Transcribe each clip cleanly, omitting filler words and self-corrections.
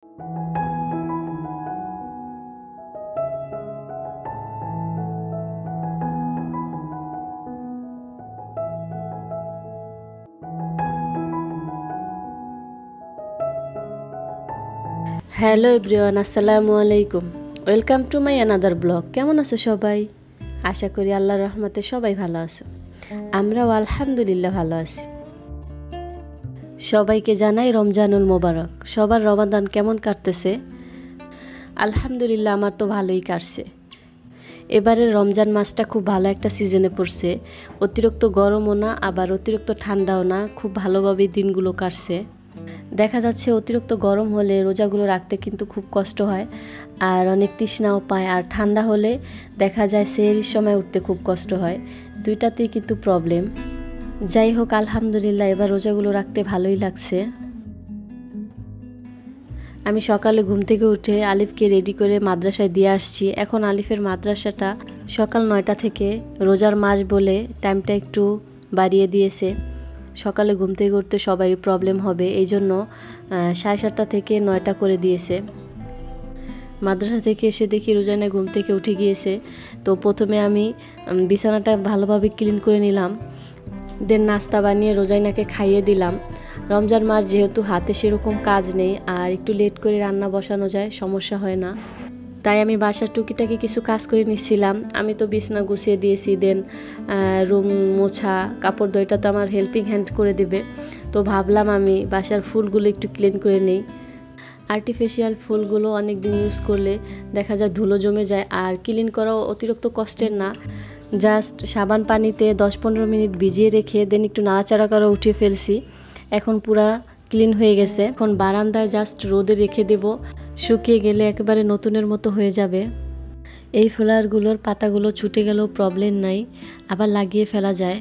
Hello everyone, আসসালামু আলাইকুম। Welcome to my another blog. কেমন আছো সবাই? আশা করি আল্লাহর রহমতে সবাই ভালো আছো। আমরাও আলহামদুলিল্লাহ ভালো আছি। সবাইকে জানাই রমজানুল মোবারক। সবার রমাদান কেমন কাটতেছে? আলহামদুলিল্লাহ, আমার তো ভালোই কাটছে। এবারের রমজান মাসটা খুব ভালো একটা সিজনে পড়ছে। অতিরিক্ত গরমও না, আবার অতিরিক্ত ঠান্ডাও না, খুব ভালোভাবে দিনগুলো কাটছে। দেখা যাচ্ছে অতিরিক্ত গরম হলে রোজাগুলো রাখতে কিন্তু খুব কষ্ট হয়, আর অনেক তৃষ্ণাও পায়। আর ঠান্ডা হলে দেখা যায় সেহরির সময় উঠতে খুব কষ্ট হয়। দুইটাতেই কিন্তু প্রবলেম। যাই হোক, আলহামদুলিল্লাহ এবার রোজাগুলো রাখতে ভালোই লাগছে। আমি সকালে ঘুম থেকে উঠে আলিফকে রেডি করে মাদ্রাসায় দিয়ে আসছি। এখন আলিফের মাদ্রাসাটা সকাল 9টা থেকে, রোজার মাস বলে টাইমটা একটু বাড়িয়ে দিয়েছে। সকালে ঘুম থেকে উঠতে সবারই প্রবলেম হবে, এই জন্য 7:30 থেকে 9টা করে দিয়েছে। মাদ্রাসা থেকে এসে দেখি রোজানা ঘুম থেকে উঠে গিয়েছে। তো প্রথমে আমি বিছানাটা ভালোভাবে ক্লিন করে নিলাম, দেন নাস্তা বানিয়ে রোজাইনাকে খাইয়ে দিলাম। রমজান মাস যেহেতু হাতে সেরকম কাজ নেই, আর একটু লেট করে রান্না বসানো যায়, সমস্যা হয় না। তাই আমি বাসার টুকিটাকি কিছু কাজ করে নিচ্ছিলাম। আমি তো বিছানা গুছিয়ে দিয়েছি, দেন রুম মোছা, কাপড় ধোয়াটা তো আমার হেল্পিং হ্যান্ড করে দেবে। তো ভাবলাম আমি বাসার ফুলগুলো একটু ক্লিন করে নিই। আর্টিফিশিয়াল ফুলগুলো অনেক দিন ইউজ করলে দেখা যায় ধুলো জমে যায়, আর ক্লিন করাও অতিরিক্ত কষ্টের না। জাস্ট সাবান পানিতে 10-15 মিনিট ভিজিয়ে রেখে দেন একটু নাড়াচাড়া করে উঠিয়ে ফেলছি। এখন পুরা ক্লিন হয়ে গেছে। এখন বারান্দায় জাস্ট রোদে রেখে দেব, শুকিয়ে গেলে একেবারে নতুনের মতো হয়ে যাবে। এই ফ্লাওয়ারগুলোর পাতাগুলো ছুটে গেলেও প্রবলেম নাই, আবার লাগিয়ে ফেলা যায়।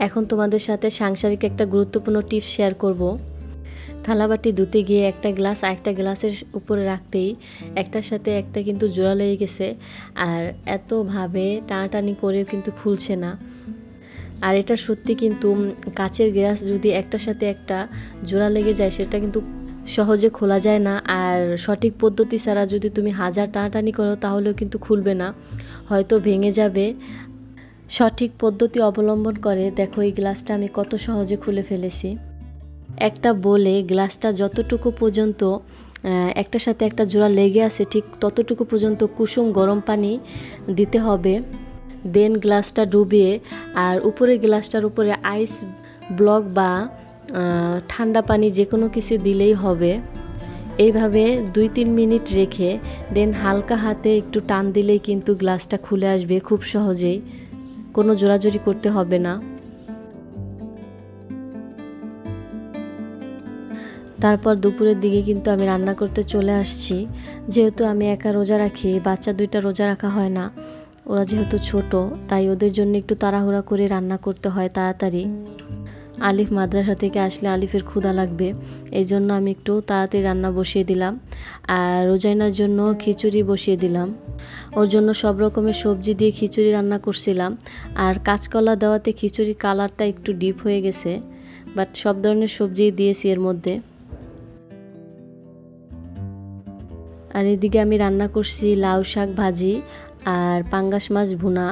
এখন তোমাদের সাথে সাংসারিক একটা গুরুত্বপূর্ণ টিপস শেয়ার করব। থালাবাটি ধুতে গিয়ে একটা গ্লাস আরেকটা গ্লাসের উপরে রাখতেই একটার সাথে একটা কিন্তু জোড়া লেগে গেছে, আর এতভাবে টানাটানি করেও কিন্তু খুলছে না। আর এটা সত্যি, কিন্তু কাচের গ্লাস যদি একটার সাথে একটা জোড়া লেগে যায় সেটা কিন্তু সহজে খোলা যায় না। আর সঠিক পদ্ধতি ছাড়া যদি তুমি হাজার টানাটানি করো তাহলেও কিন্তু খুলবে না, হয়তো ভেঙে যাবে। সঠিক পদ্ধতি অবলম্বন করে দেখো এই গ্লাসটা আমি কত সহজে খুলে ফেলেছি। একটা বলে গ্লাসটা যতটুকু পর্যন্ত একটার সাথে একটা জোড়া লেগে আছে ঠিক ততটুকু পর্যন্ত কুসুম গরম পানি দিতে হবে। দেন গ্লাসটা ডুবিয়ে, আর উপরে গ্লাসটার উপরে আইস ব্লক বা ঠান্ডা পানি যে কোনো কিছু দিলেই হবে। এইভাবে 2-3 মিনিট রেখে দেন হালকা হাতে একটু টান দিলেই কিন্তু গ্লাসটা খুলে আসবে খুব সহজেই, কোনো জোড়াজোড়ি করতে হবে না। তারপর দুপুরের দিকে কিন্তু আমি রান্না করতে চলে আসছি। যেহেতু আমি একা রোজা রাখি, বাচ্চা 2টা রোজা রাখা হয় না, ওরা যেহেতু ছোট, তাই ওদের জন্য একটু তাড়াহুড়া করে রান্না করতে হয় তাড়াতাড়ি। আলিফ মাদ্রাসা থেকে আসলে আলিফের ক্ষুধা লাগবে, এই জন্য আমি একটু তাড়াতাড়ি রান্না বসিয়ে দিলাম। আর রোজাইনার জন্য খিচুড়ি বসিয়ে দিলাম। ওর জন্য সব রকমের সবজি দিয়ে খিচুড়ি রান্না করছিলাম। আর কাঁচকলা দেওয়াতে খিচুড়ির কালারটা একটু ডিপ হয়ে গেছে, বাট সব ধরনের সবজি দিয়েছি এর মধ্যে। আর এদিকে আমি রান্না করছি লাউ শাক ভাজি আর পাঙ্গাস মাছ ভুনা।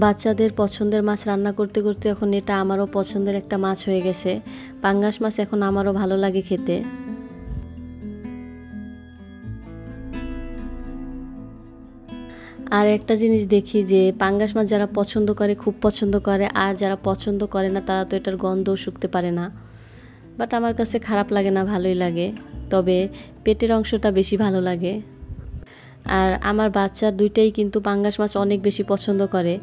বাচ্চাদের পছন্দের মাছ রান্না করতে করতে এখন এটা আমারও পছন্দের একটা মাছ হয়ে গেছে। পাঙ্গাস মাছ এখন আমারও ভালো লাগে খেতে। আর একটা জিনিস দেখি যে পাঙ্গাস মাছ যারা পছন্দ করে খুব পছন্দ করে, আর যারা পছন্দ করে না তারা তো এটার গন্ধও শুকতে পারে না। বাট আমার কাছে খারাপ লাগে না, ভালোই লাগে, তবে পেটের অংশটা বেশি ভালো লাগে। আর আমার বাচ্চা 2টাই কিন্তু পাঙ্গাস মাছ অনেক বেশি পছন্দ করে।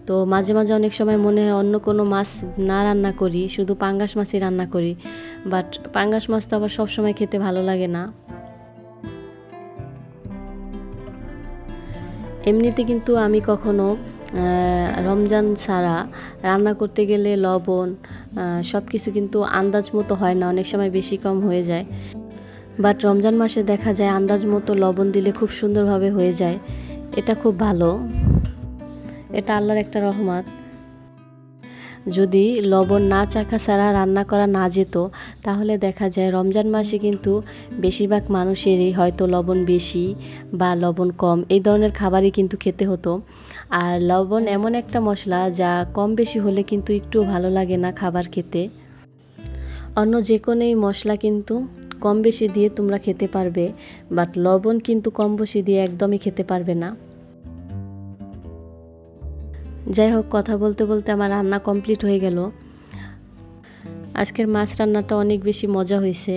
তো মাঝে মাঝে অনেক সময় মনে হয় অন্য কোনো মাছ না রান্না করি, শুধু পাঙ্গাস মাছই রান্না করি। বাট পাঙ্গাস মাছ তো আবার সবসময় খেতে ভালো লাগে না। এমনিতে কিন্তু আমি কখনো রমজান ছাড়া রান্না করতে গেলে লবণ সব কিছু কিন্তু আন্দাজ মতো হয় না, অনেক সময় বেশি কম হয়ে যায়। বাট রমজান মাসে দেখা যায় আন্দাজ মতো লবণ দিলে খুব সুন্দরভাবে হয়ে যায়। এটা খুব ভালো, এটা আল্লাহর একটা রহমত। যদি লবণ না চাখা ছাড়া রান্না করা না যেত তাহলে দেখা যায় রমজান মাসে কিন্তু বেশিরভাগ মানুষেরই হয়তো লবণ বেশি বা লবণ কম এই ধরনের খাবারই কিন্তু খেতে হতো। আর লবণ এমন একটা মশলা যা কম বেশি হলে কিন্তু একটু ভালো লাগে না খাবার খেতে। অন্য যে কোনো মশলা কিন্তু কম বেশি দিয়ে তোমরা খেতে পারবে, বাট লবণ কিন্তু কম বেশি দিয়ে একদমই খেতে পারবে না। যাই হোক, কথা বলতে বলতে আমার রান্না কমপ্লিট হয়ে গেল। আজকের মাছ রান্নাটা অনেক বেশি মজা হয়েছে।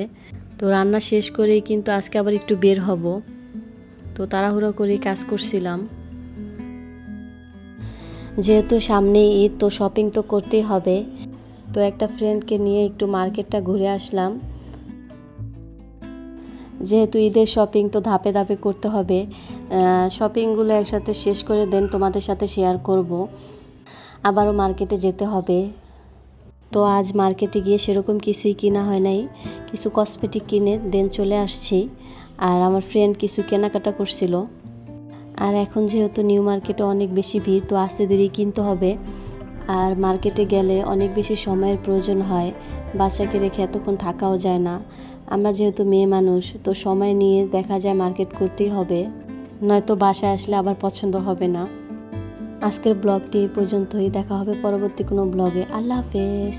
তো রান্না শেষ করেই কিন্তু আজকে আবার একটু বের হব, তো তাড়াহুড়ো করেই কাজ করছিলাম। যেহেতু সামনে ঈদ, তো শপিং তো করতেই হবে। তো একটা ফ্রেন্ডকে নিয়ে একটু মার্কেটটা ঘুরে আসলাম। যেহেতু ঈদের শপিং তো ধাপে ধাপে করতে হবে, শপিংগুলো একসাথে শেষ করে দেন তোমাদের সাথে শেয়ার করব। আবারও মার্কেটে যেতে হবে। তো আজ মার্কেটে গিয়ে সেরকম কিছুই কিনা হয় নাই, কিছু কসমেটিক কিনে দেন চলে আসছি। আর আমার ফ্রেন্ড কিছু কেনাকাটা করছিল। আর এখন যেহেতু নিউ মার্কেটে অনেক বেশি ভিড়, তো আস্তে ধীরে কিনতে হবে। আর মার্কেটে গেলে অনেক বেশি সময়ের প্রয়োজন হয়, বাচ্চাকে রেখে এতক্ষণ থাকাও যায় না। আমরা যেহেতু মেয়ে মানুষ, তো সময় নিয়ে দেখা যায় মার্কেট করতেই হবে, নয়তো বাসায় আসলে আবার পছন্দ হবে না। আজকের ব্লগটি এই পর্যন্তই, দেখা হবে পরবর্তী কোনো ব্লগে। আল্লাহ হাফেজ।